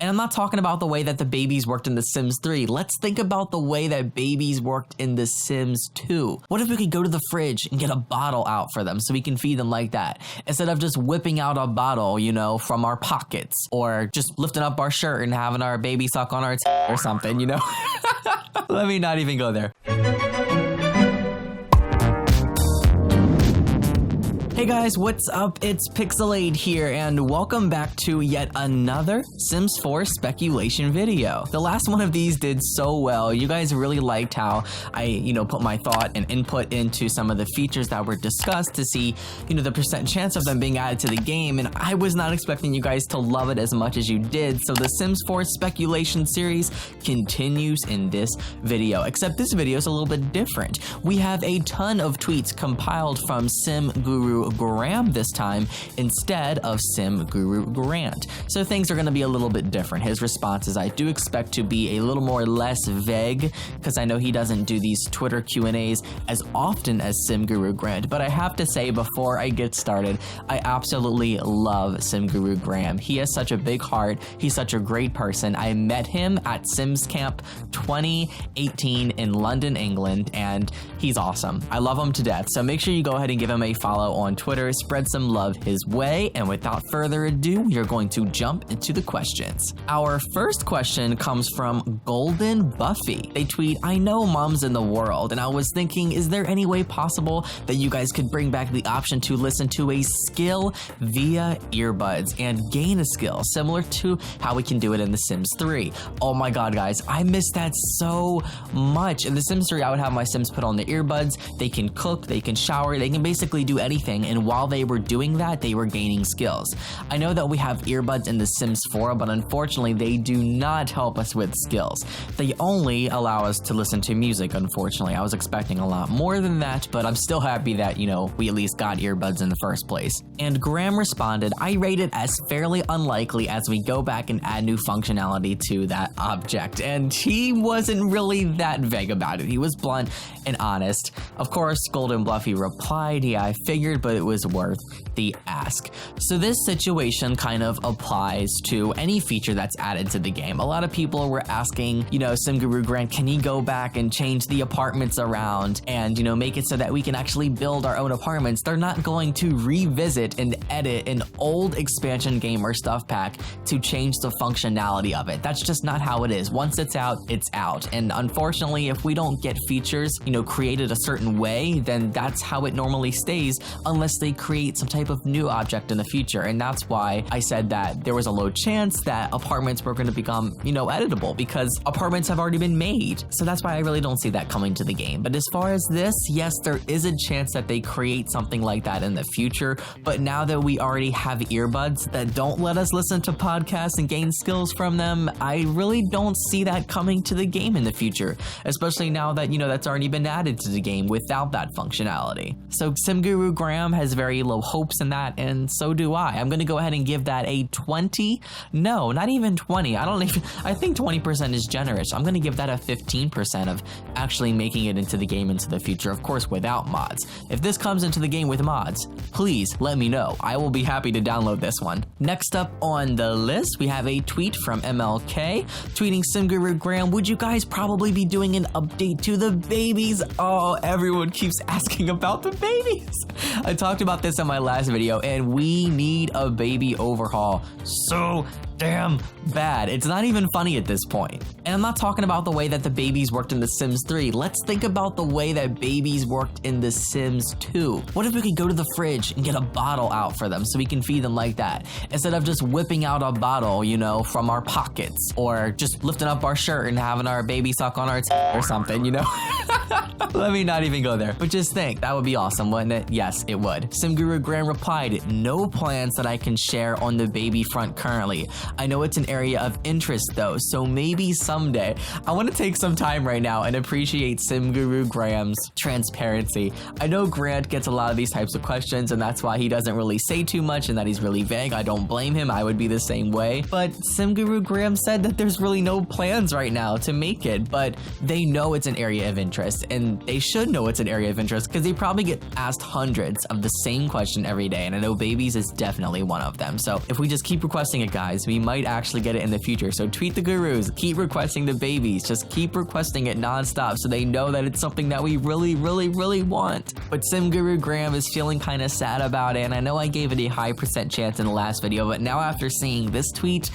And I'm not talking about the way that the babies worked in The Sims 3. Let's think about the way that babies worked in The Sims 2. What if we could go to the fridge and get a bottle out for them so we can feed them like that? Instead of just whipping out a bottle, you know, from our pockets, or just lifting up our shirt and having our baby suck on our or something, you know? Let me not even go there. Hey guys, what's up? It's Pixelade here, and welcome back to yet another Sims 4 speculation video. The last one of these did so well. You guys really liked how I, put my thought and input into some of the features that were discussed to see, the percent chance of them being added to the game, and I was not expecting you guys to love it as much as you did, so the Sims 4 speculation series continues in this video, except this video is a little bit different. We have a ton of tweets compiled from Sim Guru Graham this time instead of Sim Guru Grant. So things are going to be a little bit different. His responses I do expect to be a little more less vague, because I know he doesn't do these Twitter Q&As as often as Sim Guru Grant. But I have to say, before I get started, I absolutely love Sim Guru Graham. He has such a big heart. He's such a great person. I met him at Sims Camp 2018 in London, England, and he's awesome. I love him to death. So make sure you go ahead and give him a follow on Twitter, spread some love his way, and without further ado, we are going to jump into the questions. Our first question comes from Golden Buffy. They tweet, I know mom's in the world, and I was thinking, is there any way possible that you guys could bring back the option to listen to a skill via earbuds and gain a skill, similar to how we can do it in The Sims 3? Oh my god, guys, I miss that so much. In The Sims 3, I would have my Sims put on the earbuds, they can cook, they can shower, they can basically do anything, and while they were doing that, they were gaining skills. I know that we have earbuds in The Sims 4, but unfortunately, they do not help us with skills. They only allow us to listen to music, unfortunately. I was expecting a lot more than that, but I'm still happy that, we at least got earbuds in the first place. And Graham responded, I rate it as fairly unlikely as we go back and add new functionality to that object. And he wasn't really that vague about it. He was blunt and honest. Of course, Golden Buffy replied, yeah, I figured, but it was worth the ask. So this situation kind of applies to any feature that's added to the game. A lot of people were asking, Sim Guru Grant, can he go back and change the apartments around and, make it so that we can actually build our own apartments? They're not going to revisit and edit an old expansion game or stuff pack to change the functionality of it. That's just not how it is. Once it's out, it's out. And unfortunately, if we don't get features, created a certain way, then that's how it normally stays, unless they create some type of new object in the future. And that's why I said that there was a low chance that apartments were going to become, editable, because apartments have already been made. So that's why I really don't see that coming to the game. But as far as this, yes, there is a chance that they create something like that in the future. But now that we already have earbuds that don't let us listen to podcasts and gain skills from them, I really don't see that coming to the game in the future, especially now that, that's already been added to the game without that functionality. So Sim Guru Graham has very low hopes in that, and so do I. I'm going to go ahead and give that a 20. No, not even 20. I think 20% is generous. I'm going to give that a 15% of actually making it into the game into the future, of course, without mods. If this comes into the game with mods, please let me know. I will be happy to download this one. Next up on the list, we have a tweet from MLK, tweeting Sim Guru Graham, would you guys probably be doing an update to the babies? Oh, everyone keeps asking about the babies. I talked about this in my last video, and we need a baby overhaul so damn bad. It's not even funny at this point. And I'm not talking about the way that the babies worked in The Sims 3. Let's think about the way that babies worked in The Sims 2. What if we could go to the fridge and get a bottle out for them so we can feed them like that? Instead of just whipping out a bottle, from our pockets, or just lifting up our shirt and having our baby suck on our or something, Let me not even go there. But just think, that would be awesome, wouldn't it? Yes, it would. Sim Guru Graham replied, no plans that I can share on the baby front currently. I know it's an area of interest though, so maybe someday. I want to take some time right now and appreciate Sim Guru Graham's transparency. I know Grant gets a lot of these types of questions, and that's why he doesn't really say too much and that he's really vague. I don't blame him. I would be the same way. But Sim Guru Graham said that there's really no plans right now to make it, but they know it's an area of interest, and they should know it's an area of interest because they probably get asked hundreds of the same question every day, and I know babies is definitely one of them. So if we just keep requesting it, guys, we might actually get it in the future. So tweet the gurus, keep requesting the babies, just keep requesting it nonstop so they know that it's something that we really want. But Sim Guru Graham is feeling kind of sad about it, and I know I gave it a high % chance in the last video, but now after seeing this tweet,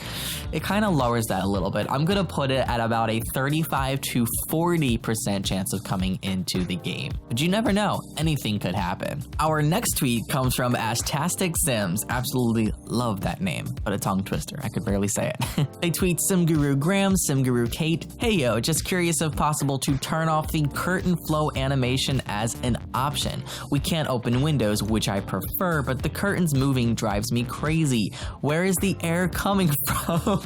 it kind of lowers that a little bit. I'm gonna put it at about a 35 to 40% chance of coming into the game. But you never know, anything could happen. Our next tweet comes from Ashtastic Sims. Absolutely love that name, but a tongue twister, I could barely say it. They tweet Sim Guru Graham, Sim Guru Kate, hey yo, just curious if possible to turn off the curtain flow animation as an option. We can't open windows, which I prefer, but the curtains moving drives me crazy. Where is the air coming from?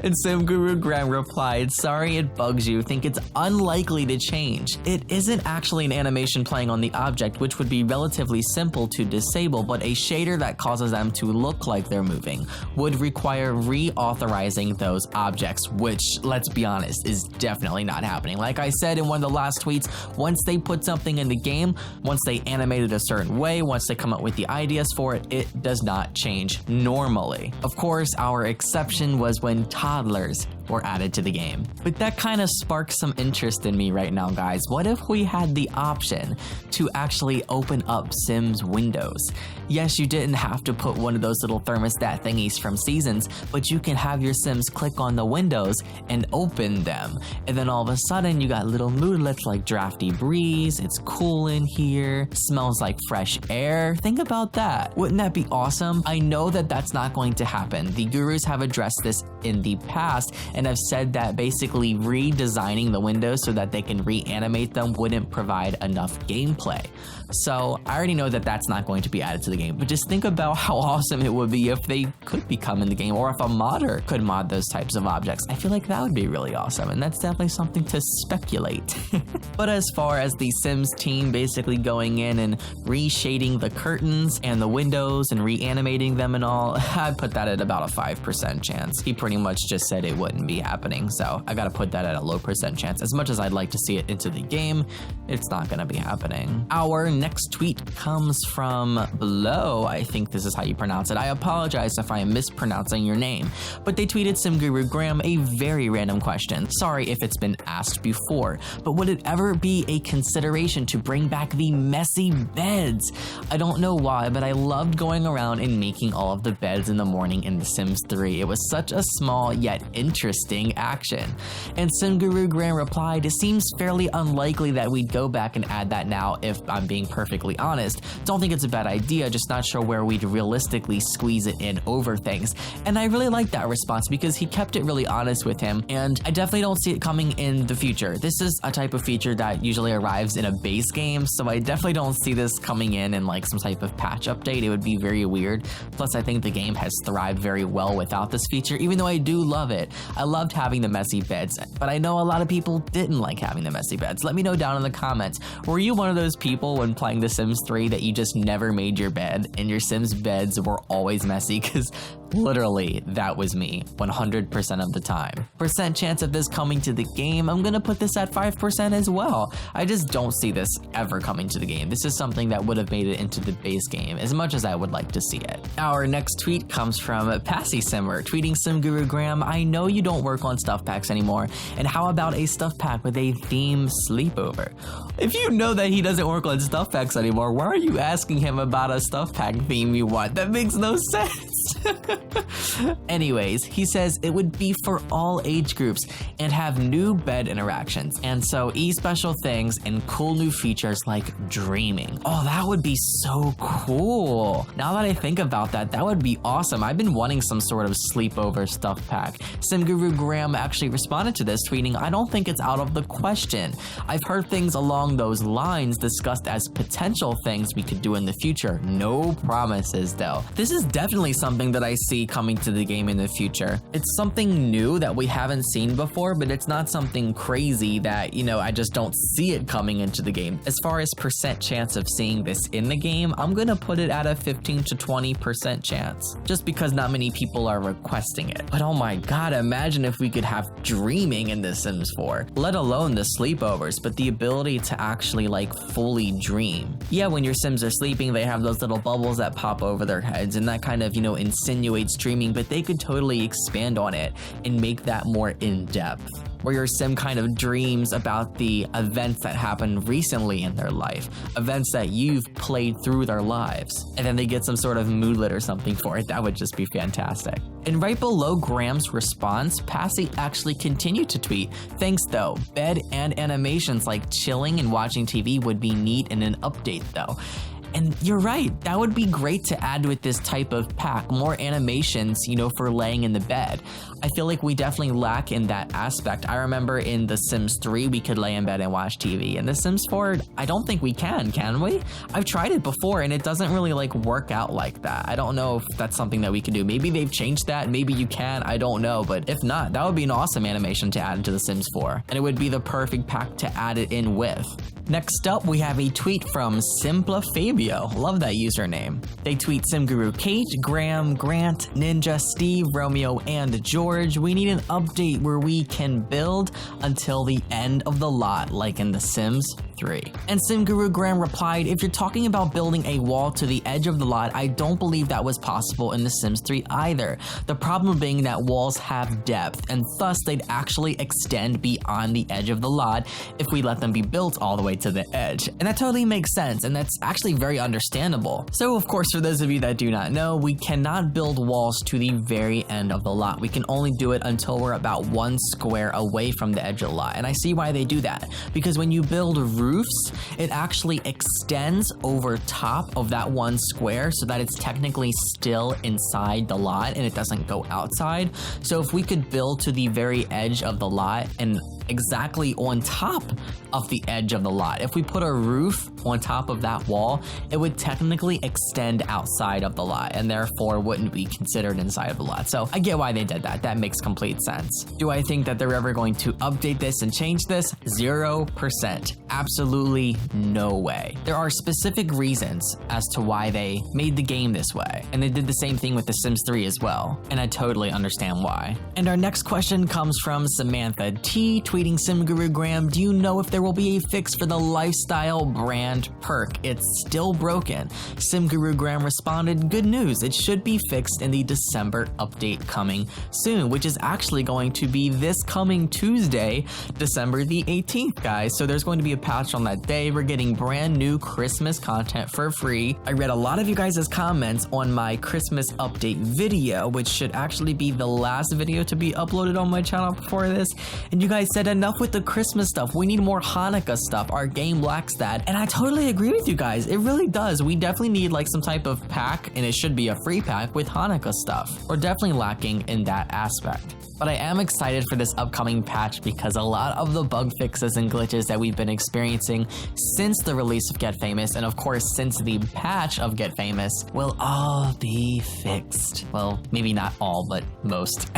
And Sim Guru Graham replied, sorry it bugs you, think it's unlikely to change. It isn't actually an animation playing on the object, which would be relatively simple to disable, but a shader that causes them to look like they're moving would require reauthorizing those objects, which, let's be honest, is definitely not happening. Like I said in one of the last tweets, once they put something in the game, once they animate it a certain way, once they come up with the ideas for it, it does not change normally. Of course, our exception was when toddlers were added to the game. But that kind of sparks some interest in me right now, guys. What if we had the option to actually open up Sims windows? Yes, you didn't have to put one of those little thermostat thingies from Seasons, but you can have your Sims click on the windows and open them. And then all of a sudden, you got little moodlets like drafty breeze, it's cool in here, smells like fresh air. Think about that. Wouldn't that be awesome? I know that that's not going to happen. The gurus have addressed this in the past and have said that basically redesigning the windows so that they can reanimate them wouldn't provide enough gameplay. So I already know that that's not going to be added to the game, but just think about how awesome it would be if they could become in the game, or if a modder could mod those types of objects. I feel like that would be really awesome, and that's definitely something to speculate. But as far as the Sims team basically going in and reshading the curtains and the windows and reanimating them and all, I'd put that at about a 5% chance. He pretty much just said it wouldn't be happening, so I gotta put that at a low % chance. As much as I'd like to see it into the game, it's not gonna be happening. Our next tweet comes from Below. I think this is how you pronounce it. I apologize if I am mispronouncing your name. But they tweeted Sim Guru Graham a very random question. Sorry if it's been asked before, but would it ever be a consideration to bring back the messy beds? I don't know why, but I loved going around and making all of the beds in the morning in The Sims 3. It was such a small yet interesting action. And Sim Guru Graham replied, it seems fairly unlikely that we'd go back and add that now, if I'm being perfectly honest. Don't think it's a bad idea, just not sure where we'd realistically squeeze it in over things. And I really like that response because he kept it really honest with him, and I definitely don't see it coming in the future. This is a type of feature that usually arrives in a base game, so I definitely don't see this coming in like some type of patch update. It would be very weird. Plus, I think the game has thrived very well without this feature, even though I do love it. I loved having the messy beds, but I know a lot of people didn't like having the messy beds. Let me know down in the comments. Were you one of those people when playing The Sims 3 that you just never made your bed and your Sims beds were always messy? Because literally, that was me 100% of the time. Percent chance of this coming to the game, I'm gonna put this at 5% as well. I just don't see this ever coming to the game. This is something that would have made it into the base game, as much as I would like to see it. Our next tweet comes from Passy Simmer, tweeting Sim Guru Graham, I know you don't work on stuff packs anymore, and how about a stuff pack with a theme sleepover? If you know that he doesn't work on stuff packs anymore, why are you asking him about a stuff pack theme you want? That makes no sense. Anyways, he says it would be for all age groups and have new bed interactions, and so special things and cool new features like dreaming. Oh, that would be so cool. Now that I think about that, that would be awesome. I've been wanting some sort of sleepover stuff pack. Sim Guru Graham actually responded to this, tweeting, I don't think it's out of the question. I've heard things along those lines discussed as potential things we could do in the future. No promises though. This is definitely something that I see coming to the game in the future. It's something new that we haven't seen before, but it's not something crazy that, you know, I just don't see it coming into the game. As far as percent chance of seeing this in the game, I'm gonna put it at a 15 to 20% chance, just because not many people are requesting it. But oh my god, imagine if we could have dreaming in The Sims 4, let alone the sleepovers, but the ability to actually like fully dream. Yeah, when your Sims are sleeping, they have those little bubbles that pop over their heads, and that kind of, you know, insinuate streaming, but they could totally expand on it and make that more in-depth, where your sim kind of dreams about the events that happened recently in their life, events that you've played through their lives, and then they get some sort of moodlet or something for it. That would just be fantastic. And right below Graham's response, Passy actually continued to tweet, "Thanks though, bed and animations like chilling and watching TV would be neat in an update though." And you're right, that would be great to add with this type of pack, more animations, you know, for laying in the bed. I feel like we definitely lack in that aspect. I remember in The Sims 3, we could lay in bed and watch TV. In The Sims 4, I don't think we can we? I've tried it before and it doesn't really like work out like that. I don't know if that's something that we can do. Maybe they've changed that, maybe you can, I don't know. But if not, that would be an awesome animation to add into The Sims 4. And it would be the perfect pack to add it in with. Next up, we have a tweet from Simpla Fabio. Love that username. They tweet, "SimGuru Kate, Graham, Grant, Ninja, Steve, Romeo, and George. We need an update where we can build until the end of the lot, like in The Sims 3. And SimGuru Graham replied, "If you're talking about building a wall to the edge of the lot, I don't believe that was possible in The Sims 3 either. The problem being that walls have depth, and thus they'd actually extend beyond the edge of the lot if we let them be built all the way to the edge." And that totally makes sense, and that's actually very understandable. So of course, for those of you that do not know, we cannot build walls to the very end of the lot. We can only do it until we're about 1 square away from the edge of the lot. And I see why they do that, because when you build roofs, it actually extends over top of that 1 square so that it's technically still inside the lot and it doesn't go outside. So if we could build to the very edge of the lot and exactly on top of the edge of the lot, if we put a roof on top of that wall, it would technically extend outside of the lot and therefore wouldn't be considered inside of the lot. So I get why they did that. That makes complete sense. Do I think that they're ever going to update this and change this? 0%. Absolutely no way. There are specific reasons as to why they made the game this way, and they did the same thing with The Sims 3 as well, and I totally understand why. And our next question comes from Samantha T, tweeting, "SimGuru Graham, do you know if there will be a fix for the lifestyle brand Perk? It's still broken." SimGuru Graham responded, "Good news, it should be fixed in the December update coming soon," which is actually going to be this coming Tuesday, December the 18th, guys. So there's going to be a patch on that day. We're getting brand new Christmas content for free. I read a lot of you guys' comments on my Christmas update video, which should actually be the last video to be uploaded on my channel before this. And you guys said, "Enough with the Christmas stuff. We need more Hanukkah stuff. Our game lacks that." And I totally agree with you guys. It really does. We definitely need like some type of pack, and it should be a free pack with Hanukkah stuff. We're definitely lacking in that aspect. But I am excited for this upcoming patch because a lot of the bug fixes and glitches that we've been experiencing since the release of Get Famous, and of course since the patch of Get Famous, will all be fixed. Well, maybe not all, but most.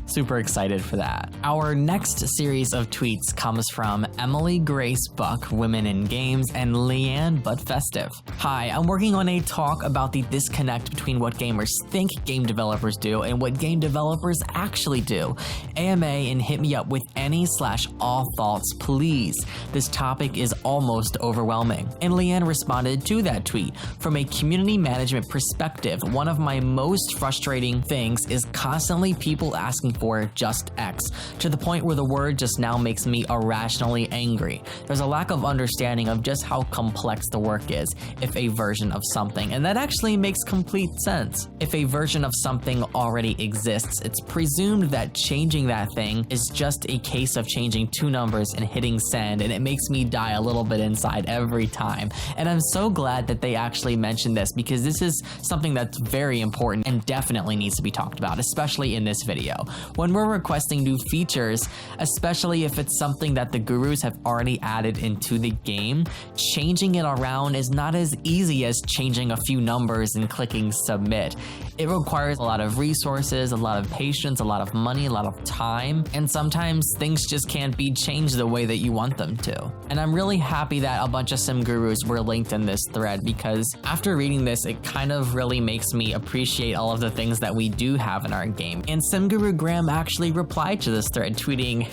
Super excited for that. Our next series of tweets comes from Emily Grace Buck, Women in Games, and Leanne But Festive. "Hi, I'm working on a talk about the disconnect between what gamers think game developers do and what game developers actually do. AMA and hit me up with any/all thoughts, please. This topic is almost overwhelming." And Leanne responded to that tweet, "From a community management perspective, one of my most frustrating things is constantly people asking for just X, to the point where the word just now makes me irrationally angry. There's a lack of understanding of just how complex the work is if a version of something," and that actually makes complete sense. If a version of something already exists, it's presumed that changing that thing is just a case of changing 2 numbers and hitting send, and it makes me die a little bit inside every time. And I'm so glad that they actually mentioned this, because this is something that's very important and definitely needs to be talked about, especially in this video. When we're requesting new features, especially if it's something that the gurus have already added into the game, changing it around is not as easy as changing a few numbers and clicking submit. It requires a lot of resources, a lot of patience, a lot of money, a lot of time, and sometimes things just can't be changed the way that you want them to. And I'm really happy that a bunch of sim gurus were linked in this thread, because after reading this, it kind of really makes me appreciate all of the things that we do have in our game. And SimGuru Graham actually replied to this thread, tweeting,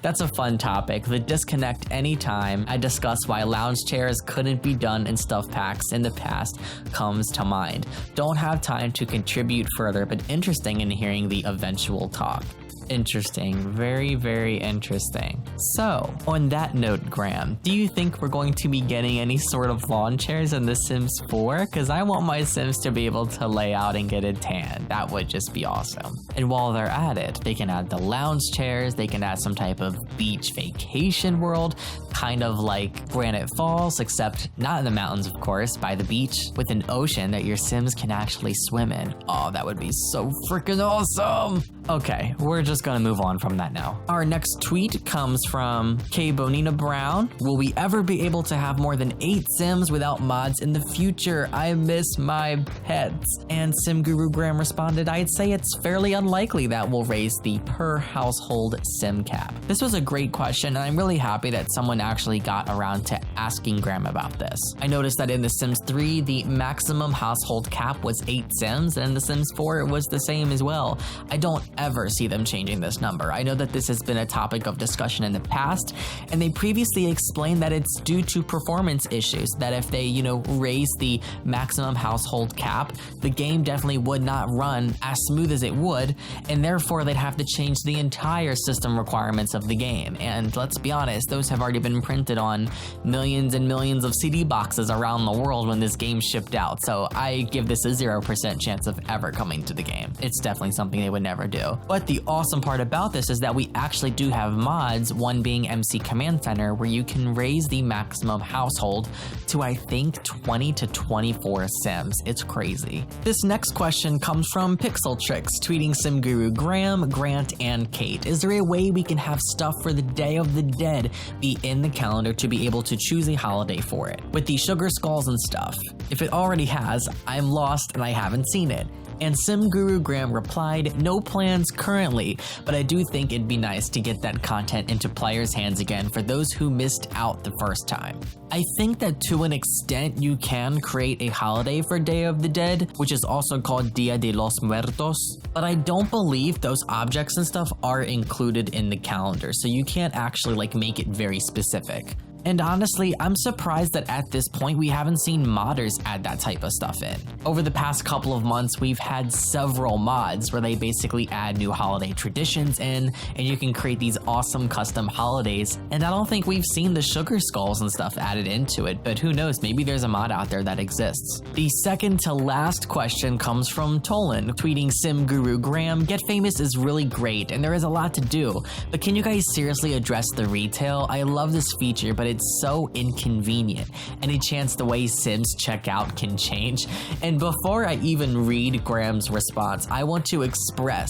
"That's a fun topic. The disconnect anytime I discuss why lounge chairs couldn't be done in stuff packs in the past comes to mind. Don't have time to contribute further, but interesting in hearing the eventual talk. Interesting. Very, very interesting. So, on that note, Graham, do you think we're going to be getting any sort of lawn chairs in The Sims 4? Because I want my Sims to be able to lay out and get a tan. That would just be awesome. And while they're at it, they can add the lounge chairs, they can add some type of beach vacation world, kind of like Granite Falls, except not in the mountains, of course, by the beach, with an ocean that your Sims can actually swim in. Oh, that would be so freaking awesome! Okay, we're just gonna move on from that now. Our next tweet comes from K Bonina Brown. Will we ever be able to have more than 8 Sims without mods in the future? I miss my pets. And Sim Guru Graham responded, I'd say it's fairly unlikely that we'll raise the per household Sim cap. This was a great question, and I'm really happy that someone actually got around to asking Graham about this. I noticed that in The Sims 3, the maximum household cap was 8 Sims, and in The Sims 4, it was the same as well. I don't ever see them changing this number. I know that this has been a topic of discussion in the past, and they previously explained that it's due to performance issues, that if they, raise the maximum household cap, the game definitely would not run as smooth as it would, and therefore they'd have to change the entire system requirements of the game. And let's be honest, those have already been printed on millions and millions of CD boxes around the world when this game shipped out, so I give this a 0% chance of ever coming to the game. It's definitely something they would never do. But the awesome part about this is that we actually do have mods, one being MC Command Center, where you can raise the maximum household to, I think, 20 to 24 Sims. It's crazy. This next question comes from Pixel Tricks, tweeting Sim Guru Graham, Grant, and Kate. Is there a way we can have stuff for the Day of the Dead be in the calendar to be able to choose a holiday for it, with the sugar skulls and stuff? If it already has, I'm lost and I haven't seen it. And Sim Guru Graham replied, no plans currently, but I do think it'd be nice to get that content into players' hands again for those who missed out the first time. I think that to an extent you can create a holiday for Day of the Dead, which is also called Dia de los Muertos, but I don't believe those objects and stuff are included in the calendar, so you can't actually make it very specific. And honestly, I'm surprised that at this point we haven't seen modders add that type of stuff in. Over the past couple of months, we've had several mods where they basically add new holiday traditions in, and you can create these awesome custom holidays, and I don't think we've seen the sugar skulls and stuff added into it, but who knows, maybe there's a mod out there that exists. The second to last question comes from Tolan, tweeting Sim Guru Graham, Get Famous is really great, and there is a lot to do, but can you guys seriously address the retail? I love this feature, but it's so inconvenient. Any chance the way Sims check out can change? And before I even read Graham's response, I want to express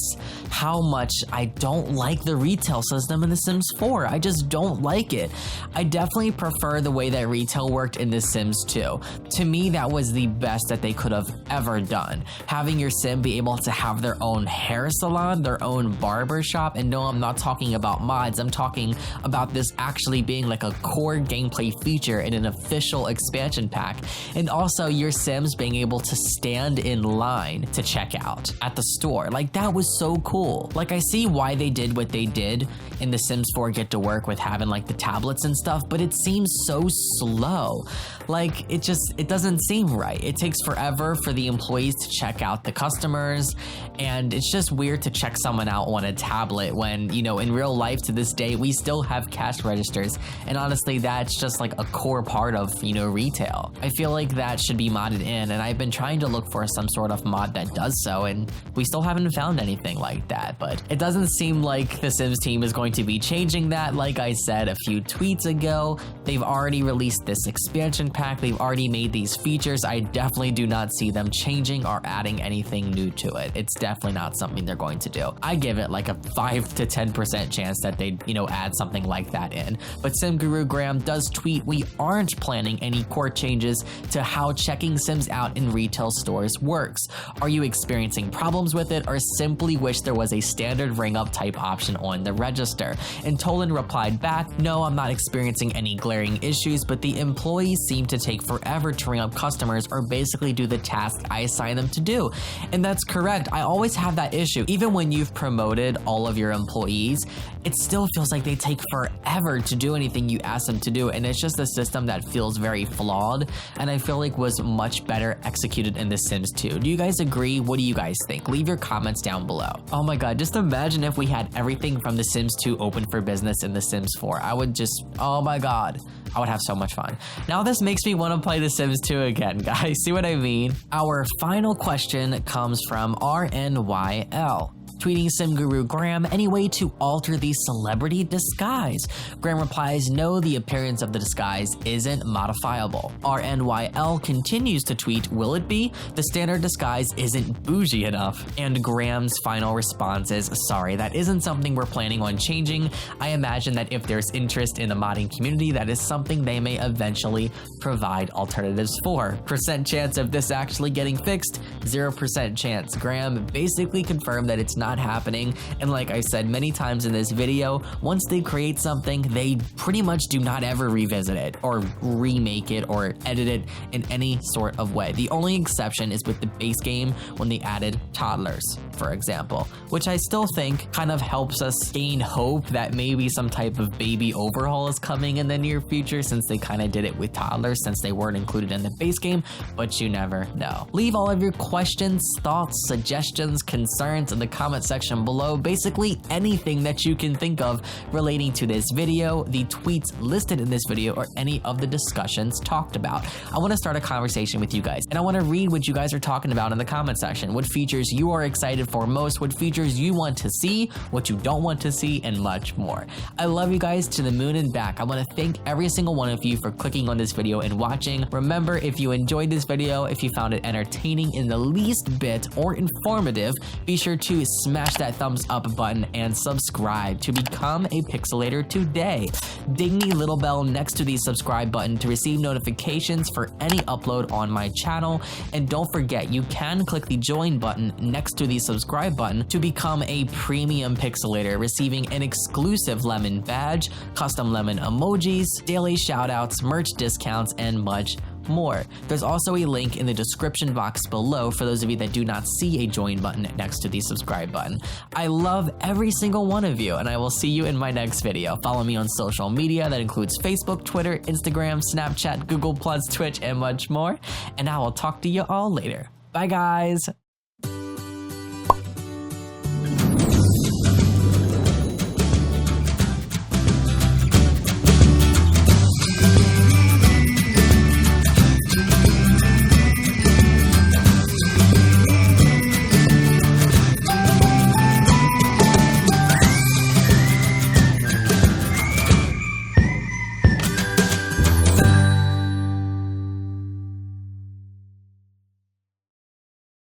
how much I don't like the retail system in The Sims 4. I just don't like it. I definitely prefer the way that retail worked in The Sims 2. To me, that was the best that they could have ever done. Having your Sim be able to have their own hair salon, their own barber shop, and no, I'm not talking about mods, I'm talking about this actually being like a core gameplay feature in an official expansion pack, and also your Sims being able to stand in line to check out at the store. That was so cool. I see why they did what they did in The Sims 4 Get to Work with having the tablets and stuff, but it seems so slow. It doesn't seem right. It takes forever for the employees to check out the customers, and it's just weird to check someone out on a tablet when, in real life to this day, we still have cash registers, and honestly, that's just a core part of, retail. I feel like that should be modded in, and I've been trying to look for some sort of mod that does so, and we still haven't found anything like that, but it doesn't seem like the Sims team is going to be changing that. Like I said a few tweets ago, they've already released this expansion pack, they've already made these features. I definitely do not see them changing or adding anything new to it. It's definitely not something they're going to do. I give it a 5 to 10% chance that they'd, add something like that in. But Sim Guru Graham does tweet, we aren't planning any core changes to how checking Sims out in retail stores works. Are you experiencing problems with it, or simply wish there was a standard ring up type option on the register? faster. And Tolan replied back, no, I'm not experiencing any glaring issues, but the employees seem to take forever to ring up customers or basically do the task I assign them to do. And that's correct. I always have that issue. Even when you've promoted all of your employees, it still feels like they take forever to do anything you ask them to do. And it's just a system that feels very flawed and I feel like was much better executed in The Sims 2. Do you guys agree? What do you guys think? Leave your comments down below. Oh my god, just imagine if we had everything from The Sims 2 open for business in The Sims 4. I would just, oh my god. I would have so much fun. Now this makes me want to play The Sims 2 again, guys. See what I mean? Our final question comes from RNYL. Tweeting Sim Guru Graham, any way to alter the celebrity disguise? Graham replies, no, the appearance of the disguise isn't modifiable. RNYL continues to tweet, will it be? The standard disguise isn't bougie enough. And Graham's final response is, sorry, that isn't something we're planning on changing. I imagine that if there's interest in the modding community, that is something they may eventually provide alternatives for. Percent chance of this actually getting fixed? 0% chance. Graham basically confirmed that it's not happening, and like I said many times in this video, once they create something, they pretty much do not ever revisit it or remake it or edit it in any sort of way. The only exception is with the base game when they added toddlers, for example, which I still think kind of helps us gain hope that maybe some type of baby overhaul is coming in the near future, since they kind of did it with toddlers since they weren't included in the base game, but you never know. Leave all of your questions, thoughts, suggestions, concerns in the comment section below. Basically anything that you can think of relating to this video, the tweets listed in this video, or any of the discussions talked about. I want to start a conversation with you guys, and I want to read what you guys are talking about in the comment section. What features you are excited for most, what features you want to see, what you don't want to see, and much more. I love you guys to the moon and back. I want to thank every single one of you for clicking on this video and watching. Remember, if you enjoyed this video, if you found it entertaining in the least bit or informative, be sure to smash that thumbs up button and subscribe to become a Pixelator today. Ding the little bell next to the subscribe button to receive notifications for any upload on my channel. And don't forget, you can click the join button next to the subscribe button to become a premium Pixelator, receiving an exclusive lemon badge, custom lemon emojis, daily shoutouts, merch discounts, and much more. There's also a link in the description box below for those of you that do not see a join button next to the subscribe button. I love every single one of you, and I will see you in my next video. Follow me on social media. That includes Facebook, Twitter, Instagram, Snapchat, Google+, Twitch, and much more. And I will talk to you all later. Bye, guys.